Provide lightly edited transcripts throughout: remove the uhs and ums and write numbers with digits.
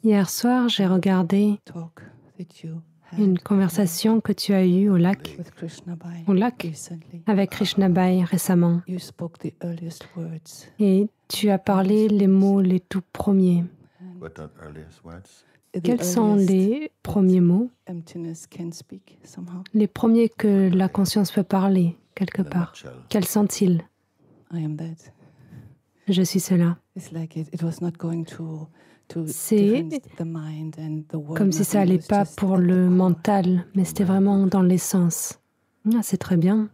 Hier soir, j'ai regardé une conversation que tu as eue au lac avec Krishnabai récemment. Et tu as parlé les mots les tout premiers. Quels sont les premiers mots? Les premiers que la conscience peut parler, quelque part. Quels sont-ils? Je suis cela. C'est comme si ça n'allait pas pour le mental, mais c'était vraiment dans l'essence. Ah, c'est très bien.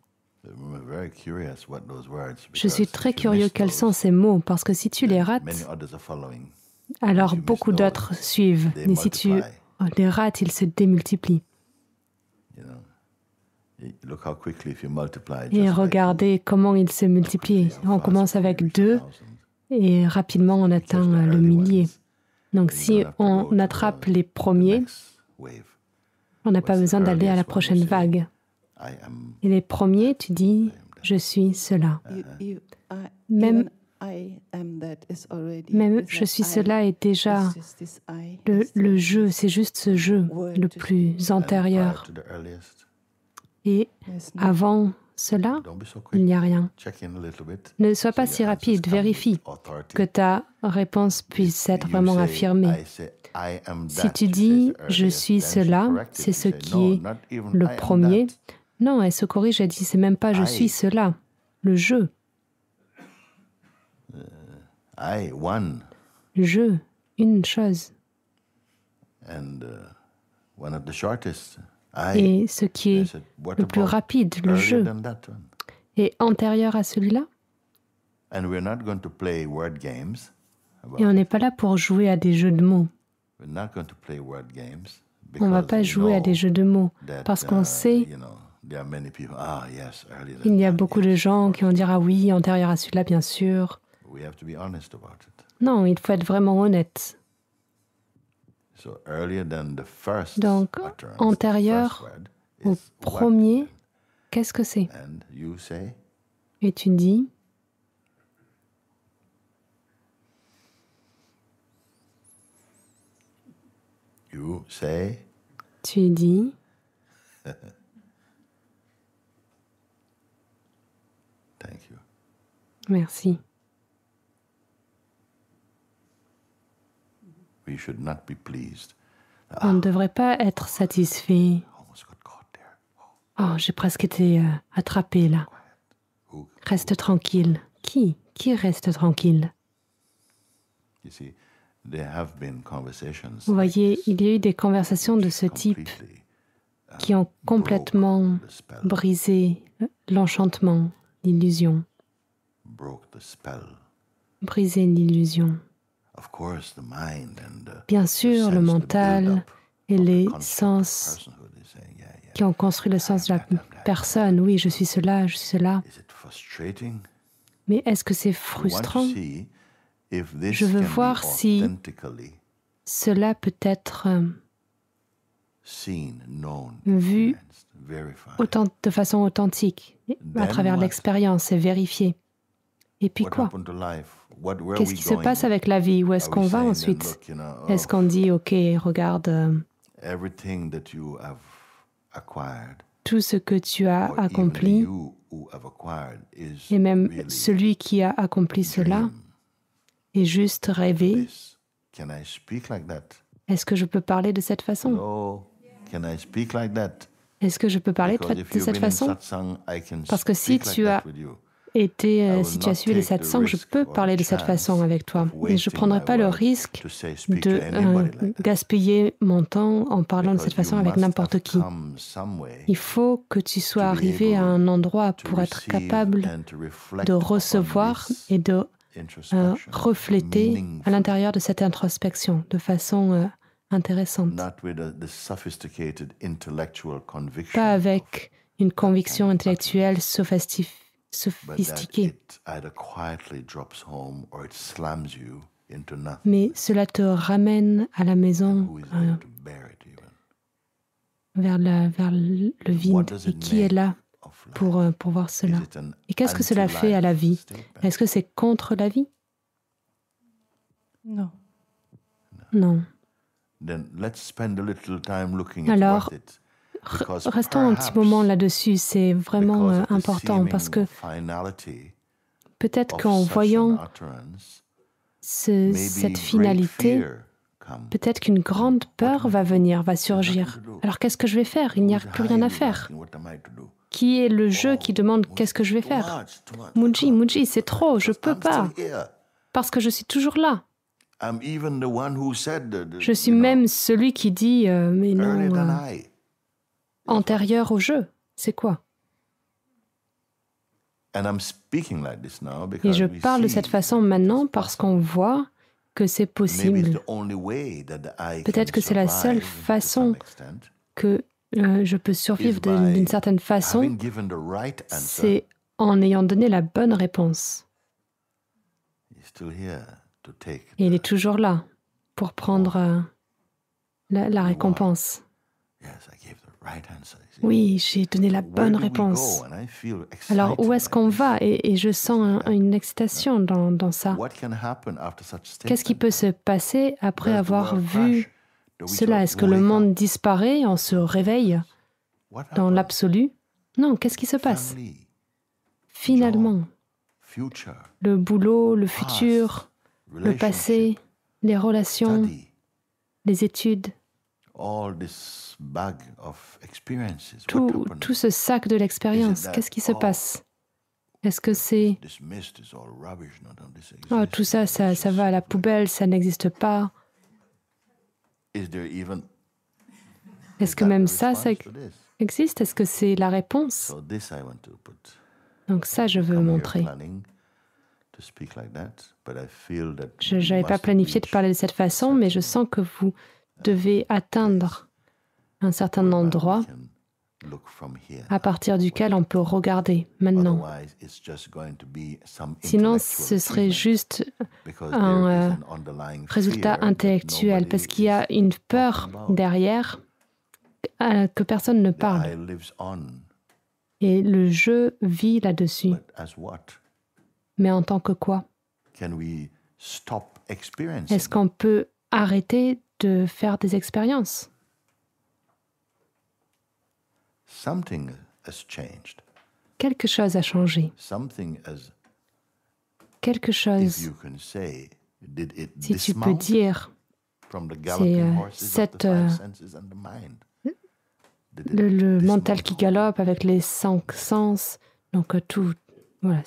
Je suis très curieux quels sont ces mots, parce que si tu les rates, alors beaucoup d'autres suivent. Et si tu les rates, ils se démultiplient. Et regardez comment ils se multiplient. On commence avec 2 et rapidement on atteint le millier. Donc si on attrape les premiers, on n'a pas besoin d'aller à la prochaine vague. Et les premiers, tu dis, je suis cela. Même je suis cela est déjà le jeu, c'est juste ce jeu le plus antérieur. Et avant cela, il n'y a rien. Ne sois pas si rapide, vérifie que ta réponse puisse être vraiment affirmée. Si tu dis « je suis cela », c'est ce qui est le premier. Non, elle se corrige, elle dit « c'est même pas « je suis cela », le « je ». Je, une chose. Et ce qui est le plus rapide, le jeu, est antérieur à celui-là. Et on n'est pas là pour jouer à des jeux de mots. On ne va pas jouer à des jeux de mots parce qu'on sait qu'il y a beaucoup de gens qui vont dire « ah oui, antérieur à celui-là, bien sûr ». Non, il faut être vraiment honnête. Donc, antérieur au premier, qu'est-ce que c'est? Et tu dis, tu dis, merci. On ne devrait pas être satisfait. Oh, j'ai presque été attrapé là. Reste tranquille. Qui reste tranquille? Vous voyez, il y a eu des conversations de ce type qui ont complètement brisé l'enchantement, l'illusion. Brisé l'illusion. Bien sûr, le mental et les sens qui ont construit le sens de la personne. Oui, je suis cela, je suis cela. Mais est-ce que c'est frustrant? Je veux voir si cela peut être vu de façon authentique, à travers l'expérience et vérifié. Et puis quoi? Qu'est-ce qui se passe avec la vie? Où est-ce qu'on va ensuite? Est-ce qu'on dit, OK, regarde, tout ce que tu as accompli, et même celui qui a accompli cela, est juste rêvé. Est-ce que je peux parler de cette façon? Est-ce que je peux parler de cette façon? Parce que si tu as suivi les satsangs, je peux parler de cette façon avec toi. Et je ne prendrai pas le risque de gaspiller mon temps en parlant de cette façon avec n'importe qui. Il faut que tu sois arrivé à un endroit pour être capable de recevoir et de refléter à l'intérieur de cette introspection de façon intéressante. Pas avec une conviction intellectuelle sophistiquée. Mais cela te ramène à la maison vers le vide. Et qui est là pour voir cela? Et qu'est-ce que cela fait à la vie? Est-ce que c'est contre la vie? Non. Alors, restons un petit moment là-dessus, c'est vraiment important parce que peut-être qu'en voyant cette finalité, peut-être qu'une grande peur va venir, va surgir. Alors qu'est-ce que je vais faire? Il n'y a plus rien à faire. Qui est le jeu qui demande qu'est-ce que je vais faire? Mooji, c'est trop, je ne peux pas. Parce que je suis toujours là. Je suis même celui qui dit mais non, antérieur au jeu, c'est quoi? Et je parle de cette façon maintenant parce qu'on voit que c'est possible. Peut-être que c'est la seule façon que je peux survivre d'une certaine façon, c'est en ayant donné la bonne réponse. Et il est toujours là pour prendre la récompense. Oui, j'ai donné la bonne réponse. Alors, où est-ce qu'on va? Et je sens une excitation dans ça. Qu'est-ce qui peut se passer après avoir vu cela? Est-ce que le monde disparaît, on se réveille dans l'absolu? Non, qu'est-ce qui se passe? Finalement, le boulot, le futur, le passé, les relations, les études, tout ce sac de l'expérience, qu'est-ce qui se passe? Est-ce que c'est... Oh, tout ça, ça va à la poubelle, ça n'existe pas. Est-ce que même ça existe? Est-ce que c'est la réponse? Donc ça, je veux montrer. Je n'avais pas planifié de parler de cette façon, mais je sens que vous devez atteindre un certain endroit à partir duquel on peut regarder maintenant. Sinon, ce serait juste un résultat intellectuel, parce qu'il y a une peur derrière que personne ne parle. Et le jeu vit là-dessus. Mais en tant que quoi? Est-ce qu'on peut arrêter de faire des expériences? Quelque chose a changé. Quelque chose, si tu peux dire, c'est le mental qui galope avec les 5 sens, donc tout, voilà,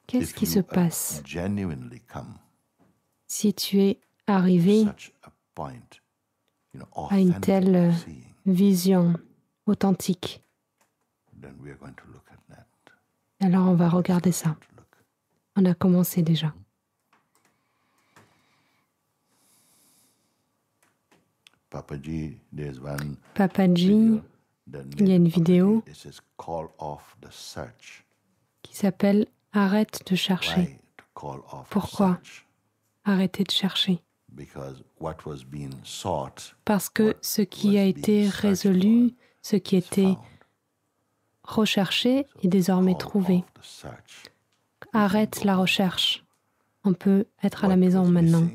Qu'est-ce qui se passe si tu es arrivé à une telle vision authentique? Alors on va regarder ça. On a commencé déjà. Papaji, il y a une vidéo qui s'appelle « Arrête de chercher ». Pourquoi arrêter de chercher? Parce que ce qui a été résolu, ce qui était recherché est désormais trouvé. Arrête la recherche. On peut être à la maison maintenant.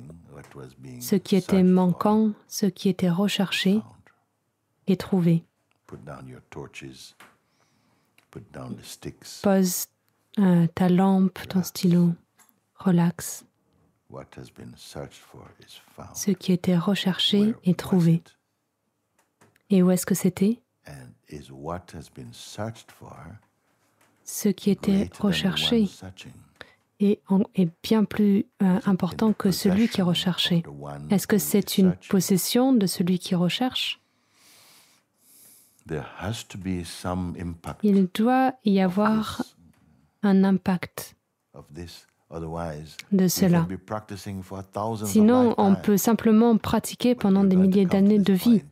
Ce qui était manquant, ce qui était recherché est trouvé. Pose ta lampe, ton stylo, relax. Ce qui était recherché est trouvé. Et où est-ce que c'était? Ce qui était recherché est bien plus important que celui qui est recherché. Est-ce que c'est une possession de celui qui recherche? Il doit y avoir un impact de cela. Sinon, on peut simplement pratiquer pendant des milliers d'années de vie.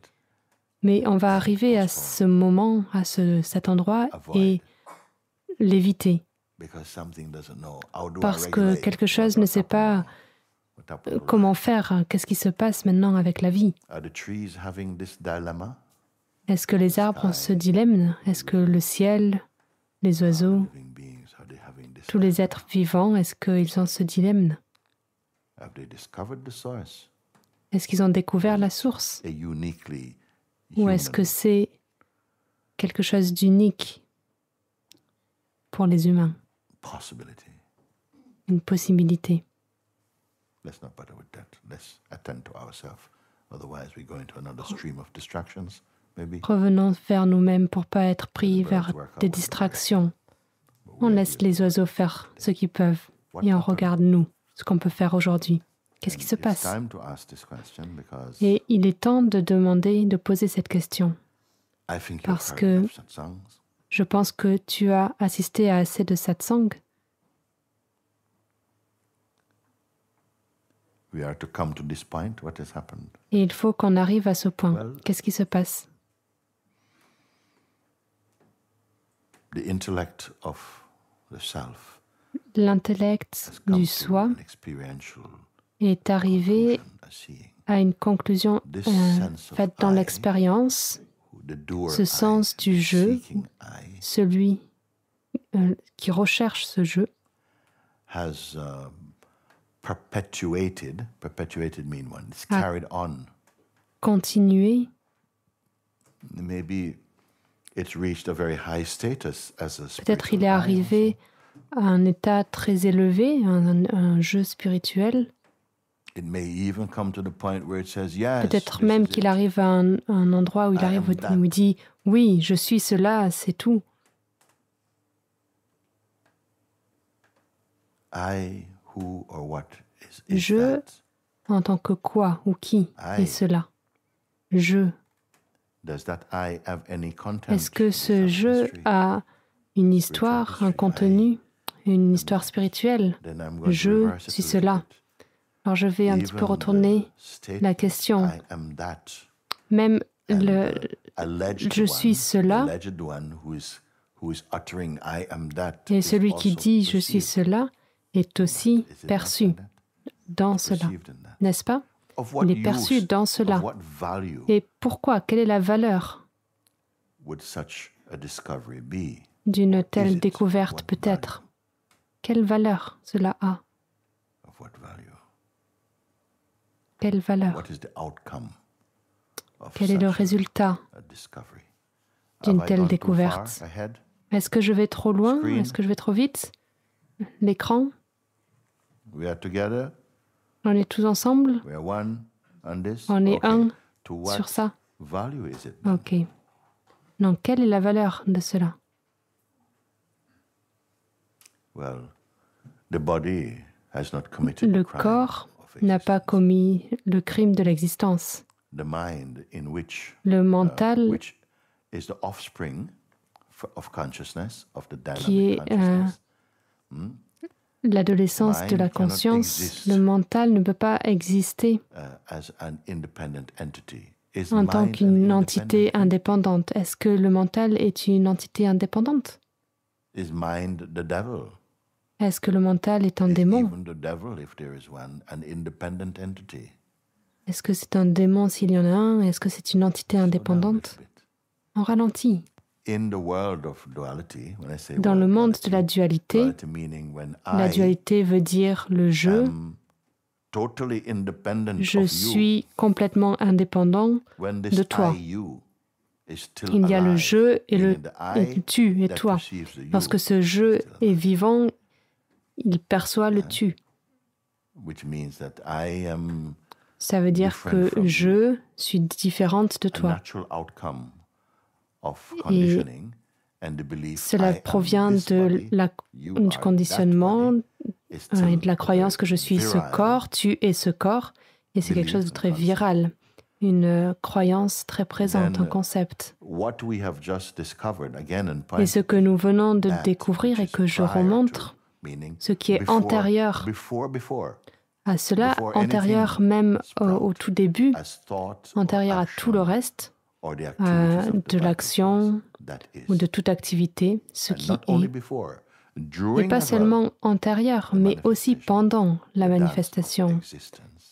Mais on va arriver à ce moment, à cet endroit, et l'éviter. Parce que quelque chose ne sait pas comment faire, qu'est-ce qui se passe maintenant avec la vie. Est-ce que les arbres ont ce dilemme? Est-ce que le ciel, les oiseaux, tous les êtres vivants, est-ce qu'ils ont ce dilemme? Est-ce qu'ils ont découvert la source? Ou est-ce que c'est quelque chose d'unique pour les humains? Une possibilité. Revenons vers nous-mêmes pour ne pas être pris vers des distractions. On laisse les oiseaux faire ce qu'ils peuvent et on regarde nous, ce qu'on peut faire aujourd'hui. Qu'est-ce qui se passe? Et il est temps de poser cette question. Parce que je pense que tu as assisté à assez de satsang. Et il faut qu'on arrive à ce point. Qu'est-ce qui se passe? L'intellect du soi est arrivé à une conclusion faite dans l'expérience, ce sens du jeu, celui qui recherche ce jeu, continué. Peut-être il est arrivé à un état très élevé, un jeu spirituel. Peut-être même qu'il arrive à un endroit où il dit « Oui, je suis cela, c'est tout ». Je, en tant que quoi ou qui est cela? Je. Est-ce que ce jeu a une histoire, un contenu, une histoire spirituelle? Je suis cela. Alors je vais un petit peu retourner la question. Même je suis cela, et celui qui dit je suis cela est aussi perçu dans cela, n'est-ce pas? Il est perçu dans cela. Et pourquoi? Quelle est la valeur d'une telle découverte peut-être? Quelle valeur cela a? Quelle valeur? Quel est le résultat d'une telle découverte? Est-ce que je vais trop loin? Est-ce que je vais trop vite? L'écran? On est tous ensemble? On est un sur ça? Ok. Donc, quelle est la valeur de cela? Le corps n'a pas commis le crime de l'existence. Le mental, qui est l'adolescence de la conscience, le mental ne peut pas exister en tant qu'une entité indépendante. Est-ce que le mental est une entité indépendante? Est-ce que le mental est un démon? Est-ce que c'est un démon s'il y en a un? Est-ce que c'est une entité indépendante? On ralentit. Dans le monde de la dualité veut dire le jeu. Je suis complètement indépendant de toi. Il y a le jeu et le tu et toi. Lorsque ce jeu est vivant, il perçoit le tu. Ça veut dire que je suis différente de toi. Et cela provient du conditionnement et de la croyance que je suis ce corps, tu es ce corps, et c'est quelque chose de très viral, une croyance très présente, un concept. Et ce que nous venons de découvrir et que je remontre, ce qui est antérieur à cela, antérieur même au tout début, antérieur à tout le reste, de l'action ou de toute activité, ce qui n'est pas seulement antérieur, mais aussi pendant la manifestation,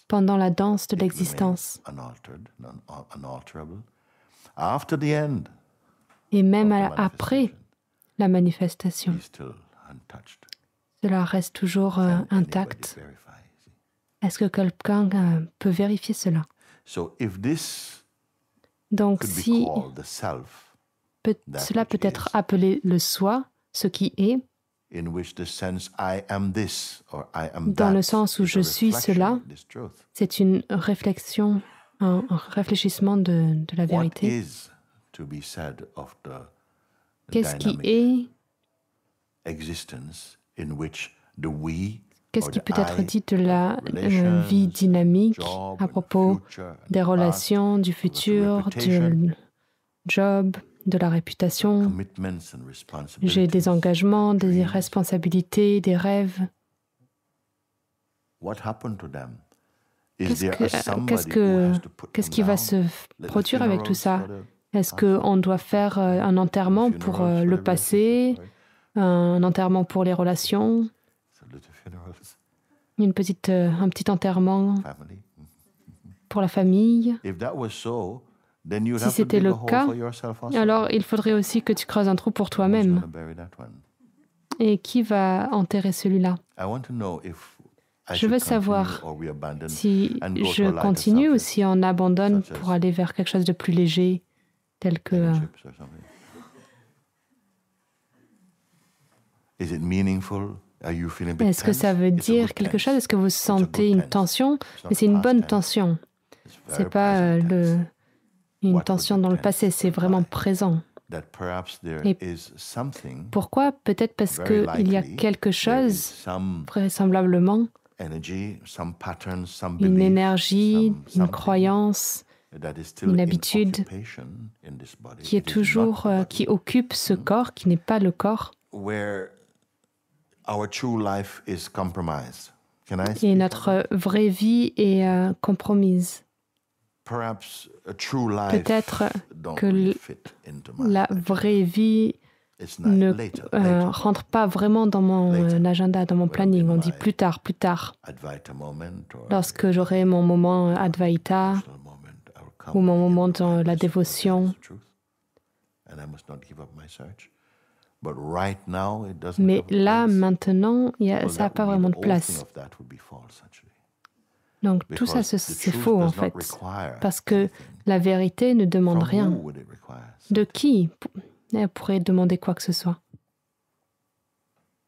pendant la danse de l'existence. Et même après la manifestation, cela reste toujours intact. Est-ce que quelqu'un peut vérifier cela? Donc, si cela peut être appelé le soi, ce qui est, dans le sens où je suis cela, c'est une réflexion, un réfléchissement de la vérité. Qu'est-ce qui est? Qu'est-ce qui peut être dit de la vie dynamique à propos des relations, du futur, du job, de la réputation? J'ai des engagements, des responsabilités, des rêves. Qu'est-ce qui va se produire avec tout ça? Est-ce qu'on doit faire un enterrement pour le passé, un enterrement pour les relations, un petit enterrement pour la famille? Si c'était le cas, alors il faudrait aussi que tu creuses un trou pour toi-même. Et qui va enterrer celui-là? Je veux savoir si je continue ou si on abandonne pour aller vers quelque chose de plus léger, tel que... Est-ce que ça veut dire quelque chose? Est-ce que vous sentez une tension? Mais c'est une bonne tension. Ce n'est pas une tension dans le passé, c'est vraiment présent. Et pourquoi? Peut-être parce qu'il y a quelque chose, vraisemblablement, une énergie, une croyance, une habitude qui est toujours, qui occupe ce corps, qui n'est pas le corps. Et notre vraie vie est compromise. Peut-être que la vraie vie ne rentre pas vraiment dans mon agenda, dans mon planning. On dit plus tard, plus tard. Lorsque j'aurai mon moment Advaita ou mon moment dans la dévotion. Mais là, maintenant, ça n'a pas vraiment de place. Donc tout ça, c'est faux en fait, parce que la vérité ne demande rien. De qui elle pourrait demander quoi que ce soit?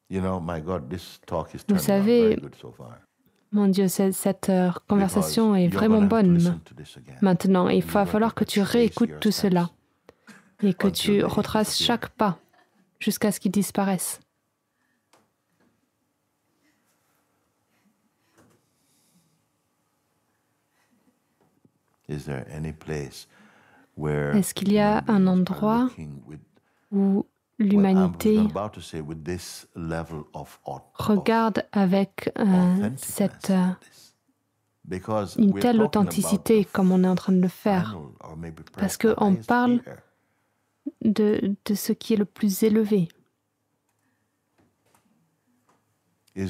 Vous savez, mon Dieu, cette conversation est vraiment bonne. Maintenant, il va falloir que tu réécoutes tout cela et que tu retraces chaque pas jusqu'à ce qu'il disparaisse. Est-ce qu'il y a un endroit où l'humanité regarde avec une telle authenticité comme on est en train de le faire? Parce qu'on parle de ce qui est le plus élevé. Et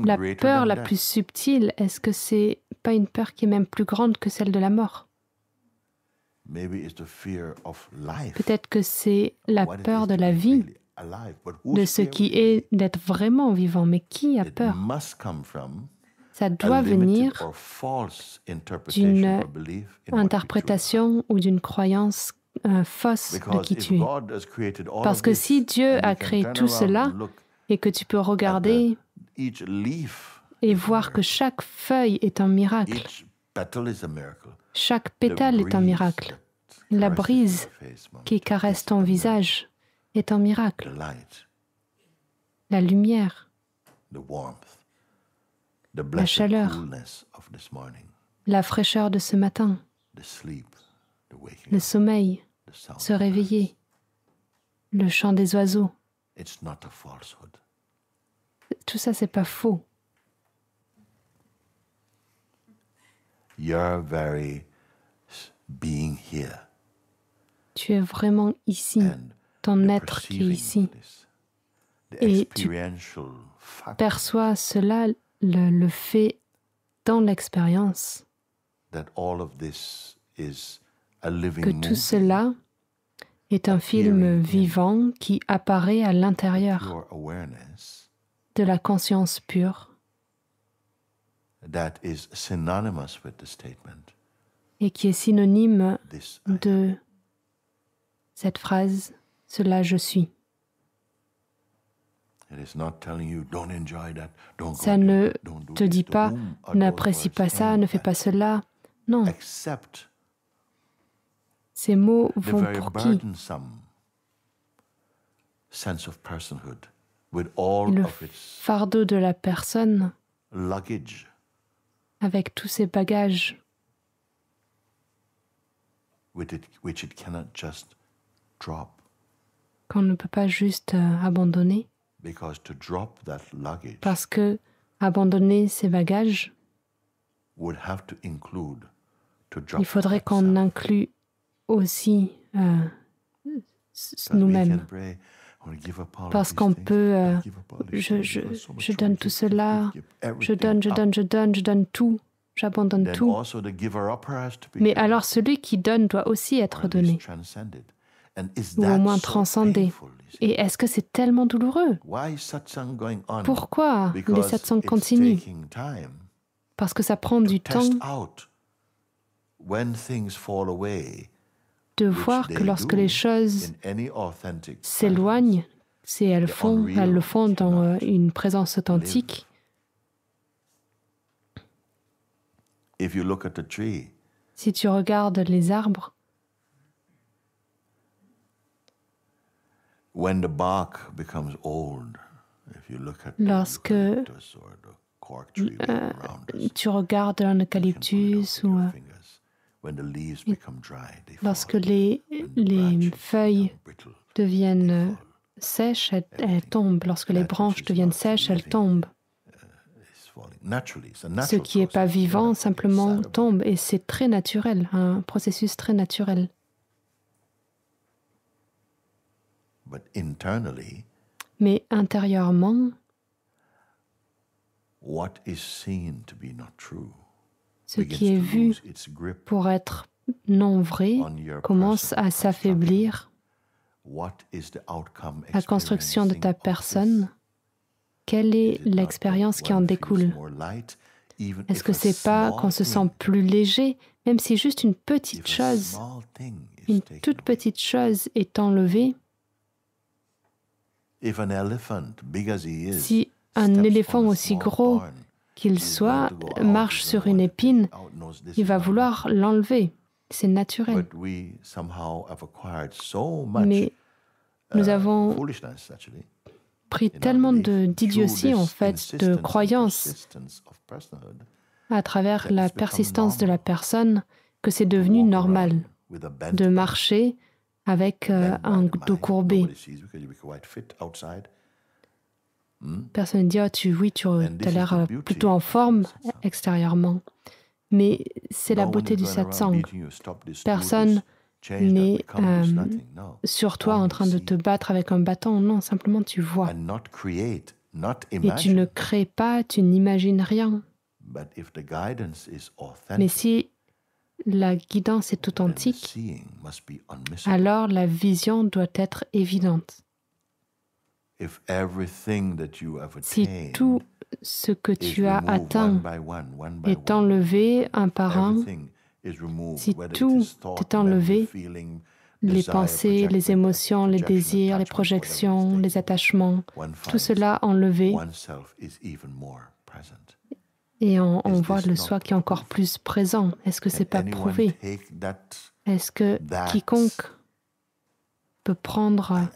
la peur la plus subtile, est-ce que c'est pas une peur qui est même plus grande que celle de la mort? Peut-être que c'est la peur de la vie, de ce qui est d'être vraiment vivant. Mais qui a peur? Ça doit venir d'une interprétation ou d'une croyance fausse de qui tu es. Parce que si Dieu a créé tout cela, et que tu peux regarder et voir que chaque feuille est un miracle. Chaque pétale est un miracle. La brise qui caresse ton visage est un miracle. La lumière, la chaleur, la fraîcheur de ce matin, le sommeil, se réveiller, le chant des oiseaux. Tout ça, c'est pas faux. Tu es vraiment ici, ton être qui est ici. Et tu perçois cela, le fait dans l'expérience, que tout cela est un film vivant qui apparaît à l'intérieur de la conscience pure et qui est synonyme de cette phrase « Cela je suis ». Ça ne te dit pas « N'apprécie pas ça, ne fais pas cela ». Non. Ces mots vont pour qui? Le fardeau de la personne avec tous ses bagages qu'on ne peut pas juste abandonner. Parce que abandonner ces bagages, il faudrait qu'on inclue aussi nous-mêmes. Parce qu'on peut, je donne tout cela, je donne tout, j'abandonne tout. Mais alors celui qui donne doit aussi être donné, ou au moins transcendé. Et est-ce que c'est tellement douloureux? Pourquoi les satsangs continuent? Parce que ça prend du temps de voir que lorsque les choses s'éloignent, si elles le font dans une présence authentique. Si tu regardes les arbres, lorsque tu regardes un eucalyptus ou lorsque les feuilles deviennent sèches, elles tombent. Lorsque les branches deviennent sèches, elles tombent. Ce qui n'est pas vivant simplement tombe, et c'est très naturel, un processus très naturel. Mais intérieurement, ce qui est vu pour être non vrai commence à s'affaiblir. La construction de ta personne, quelle est l'expérience qui en découle? Est-ce que c'est pas qu'on se sent plus léger, même si juste une petite chose, une toute petite chose est enlevée? Si un éléphant aussi gros qu'il soit marche sur une épine, il va vouloir l'enlever. C'est naturel. Mais nous avons pris tellement d'idiotie, en fait, de croyances à travers la persistance de la personne que c'est devenu normal de marcher avec un dos courbé. Personne ne dit « oui, tu as l'air plutôt en forme extérieurement ». Mais c'est la beauté du satsang. Personne n'est sur toi en train de te battre avec un bâton. Non, simplement tu vois. Et tu ne crées pas, tu n'imagines rien. Mais si la guidance est authentique, alors la vision doit être évidente. Si tout ce que tu as atteint est enlevé un par un, si tout est enlevé, les pensées, les émotions, les désirs, les projections, les attachements, tout cela enlevé, et on voit le soi qui est encore plus présent. Est-ce que c'est pas prouvé? Est-ce que quiconque peut prendre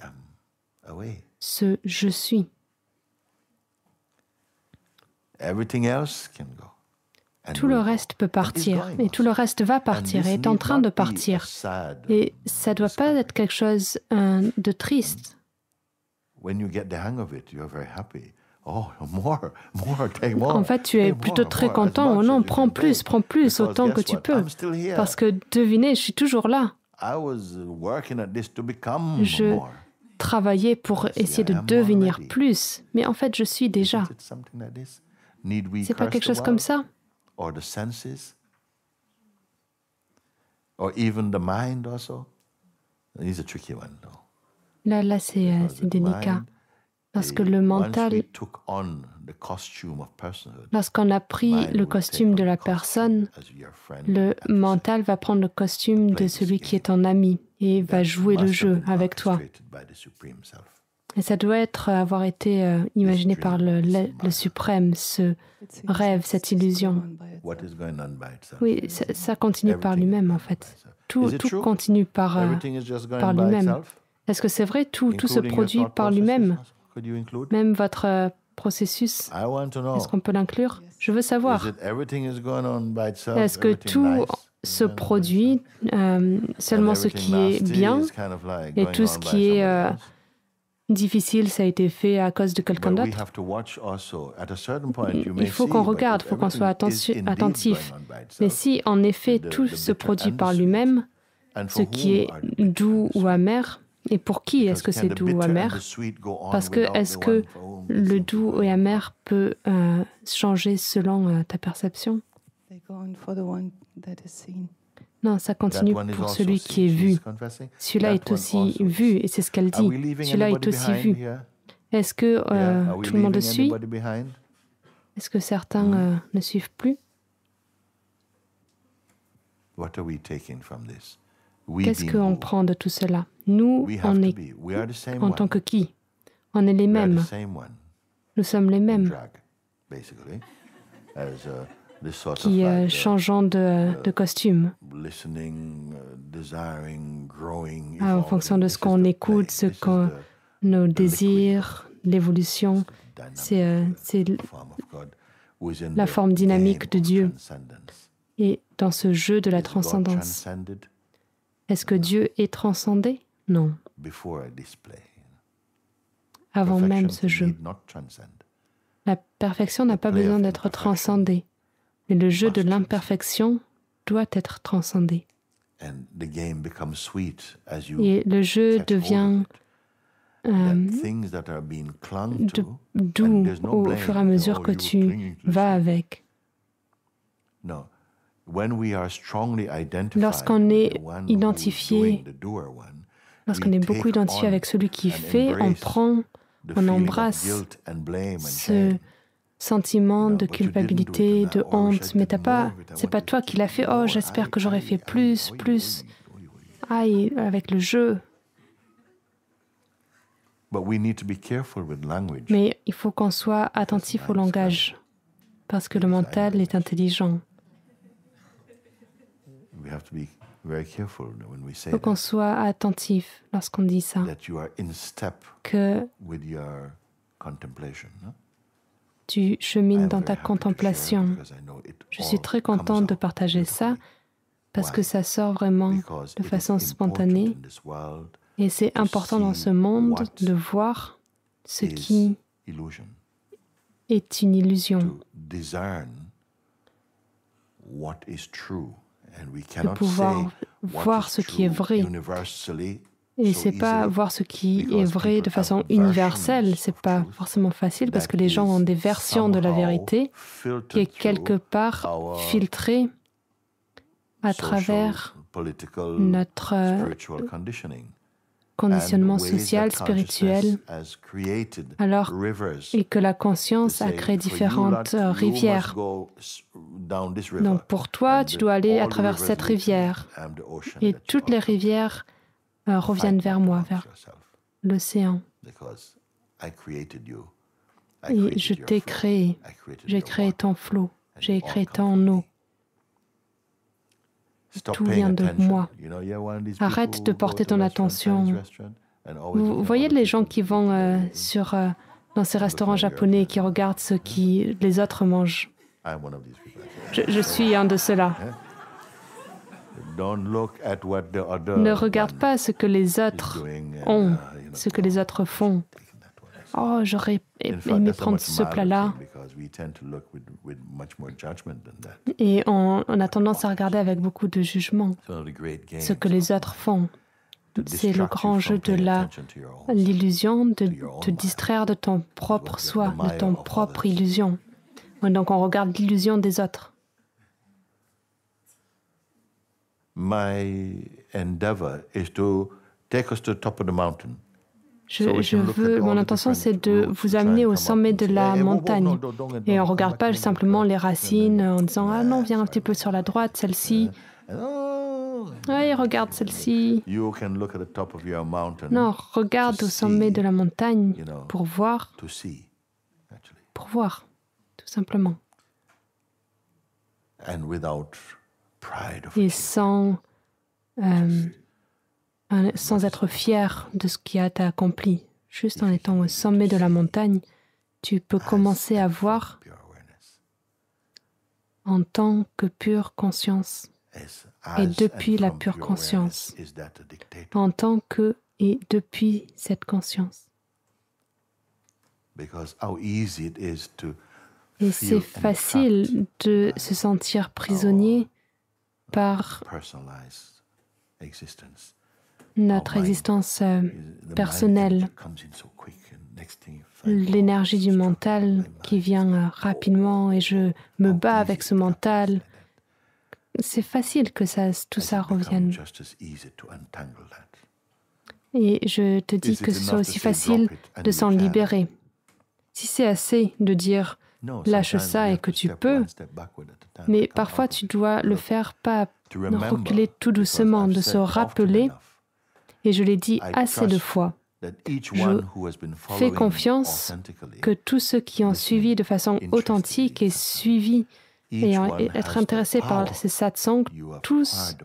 ce « je suis » tout le reste peut partir, et tout le reste va partir, et est en train de partir. Et ça ne doit pas être quelque chose de triste. En fait, tu es plutôt très content. Oh non, prends plus, autant que tu peux. Parce que devinez, je suis toujours là. Je travaillais pour essayer de devenir plus, mais en fait, je suis déjà. C'est pas quelque chose comme ça? Là, c'est délicat. Lorsque le mental, lorsqu'on a pris le costume de la personne, le mental va prendre le costume de celui qui est ton ami et va jouer le jeu avec toi. Et ça doit avoir été imaginé par le suprême, ce rêve, cette illusion. Oui, ça continue par lui-même en fait. Tout continue par lui-même. Est-ce que c'est vrai? Tout se produit par lui-même? Même votre processus, est-ce qu'on peut l'inclure? Je veux savoir. Est-ce que tout se produit, seulement ce qui est bien, et tout ce qui est difficile, ça a été fait à cause de quelqu'un d'autre? Il faut qu'on regarde, il faut qu'on soit attentif. Mais si en effet tout se produit par lui-même, ce qui est doux ou amer, et pour qui est-ce que c'est doux ou amer? Parce que est-ce que le doux et amer peut changer selon ta perception? Non, ça continue pour celui qui est vu. Celui-là est aussi vu, et c'est ce qu'elle dit. Celui-là est aussi vu. Est-ce que tout le monde suit? Est-ce que certains ne suivent plus? Qu'est-ce qu'on prend de tout cela? Nous, on est en tant que qui? On est les mêmes. Nous sommes les mêmes. Qui changeons de costume. En fonction de ce qu'on écoute, nos désirs, l'évolution, c'est la forme dynamique de Dieu. Et dans ce jeu de la transcendance, est-ce que Dieu est transcendé? Non. Avant même ce jeu. La perfection n'a pas besoin d'être transcendée. Mais le jeu de l'imperfection doit être transcendé. Et le jeu devient doux au fur et à mesure que tu vas avec. Lorsqu'on est identifié, lorsqu'on est beaucoup identifié avec celui qui fait, on embrasse ce sentiment de culpabilité, de honte, mais c'est pas toi qui l'as fait. Oh, j'espère que j'aurais fait plus. Aïe, avec le jeu. Mais il faut qu'on soit attentif au langage, parce que le mental est intelligent. Il faut qu'on soit attentif lorsqu'on dit ça, que tu chemines dans ta contemplation. Je suis très contente de partager ça parce que ça sort vraiment de façon spontanée et c'est important dans ce monde de voir ce qui est une illusion, de pouvoir voir ce qui est vrai. Et c'est pas voir ce qui est vrai de façon universelle, c'est pas forcément facile parce que les gens ont des versions de la vérité qui est quelque part filtrée à travers notre conditionnement social, spirituel, alors et que la conscience a créé différentes rivières. Donc pour toi, tu dois aller à travers cette rivière et toutes les rivières reviennent vers moi, vers l'océan. Et je t'ai créé, j'ai créé ton flot, j'ai créé ton eau. Tout vient de moi. Arrête de porter ton attention. Vous voyez les gens qui vont dans ces restaurants japonais et qui regardent ce que les autres mangent. Je suis un de ceux-là. Ne regarde pas ce que les autres ont, ce que les autres font. Oh, j'aurais aimé prendre ce plat-là. Et on a tendance à regarder avec beaucoup de jugement ce que les autres font. C'est le grand jeu de l'illusion de te distraire de ton propre soi, de ton propre illusion. Donc on regarde l'illusion des autres. Mon intention, c'est de vous amener au sommet de la montagne. Et on ne regarde pas simplement les racines en disant « Ah non, viens un petit peu sur la droite, celle-ci. Oui, regarde celle-ci. » Non, regarde au sommet de la montagne pour voir, tout simplement. Et sans être fier de ce qui a été accompli. Juste en étant au sommet de la montagne, tu peux commencer à voir en tant que pure conscience. Et depuis la pure conscience. En tant que et depuis cette conscience. Et c'est facile de se sentir prisonnier par notre existence personnelle, l'énergie du mental qui vient rapidement et je me bats avec ce mental. C'est facile que tout ça revienne. Et je te dis que ce soit aussi facile de s'en libérer. Si c'est assez de dire « lâche ça et que tu peux », mais parfois tu dois le faire pas reculer tout doucement, de se rappeler, et je l'ai dit assez de fois, je fais confiance que tous ceux qui ont suivi de façon authentique et suivi et être intéressés par ces satsangs, tous,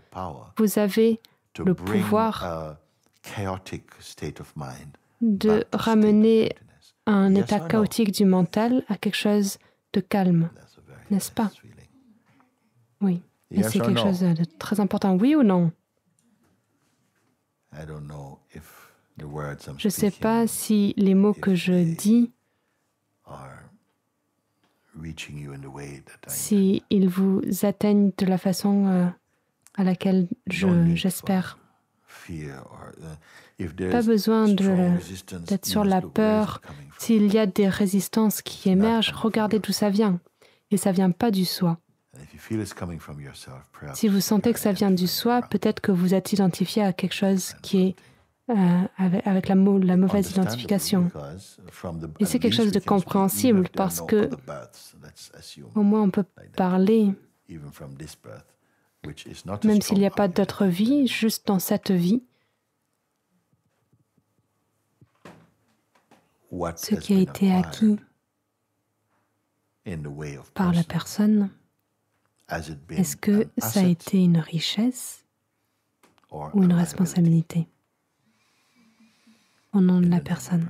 vous avez le pouvoir de ramener un état chaotique du mental à quelque chose de calme, n'est-ce pas? Oui, et c'est quelque chose de très important, oui ou non? Je ne sais pas si les mots que je dis, si ils vous atteignent de la façon à laquelle j'espère. Pas besoin d'être sur la peur. S'il y a des résistances qui émergent, regardez d'où ça vient. Et ça ne vient pas du soi. Si vous sentez que ça vient du soi, peut-être que vous êtes identifié à quelque chose qui est avec la mauvaise identification. Et c'est quelque chose de compréhensible parce que au moins on peut parler, même s'il n'y a pas d'autre vie, juste dans cette vie, ce qui a été acquis par la personne, est-ce que ça a été une richesse ou une responsabilité au nom de la personne?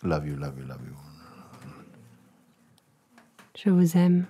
Love you, love you, love you. Je vous aime.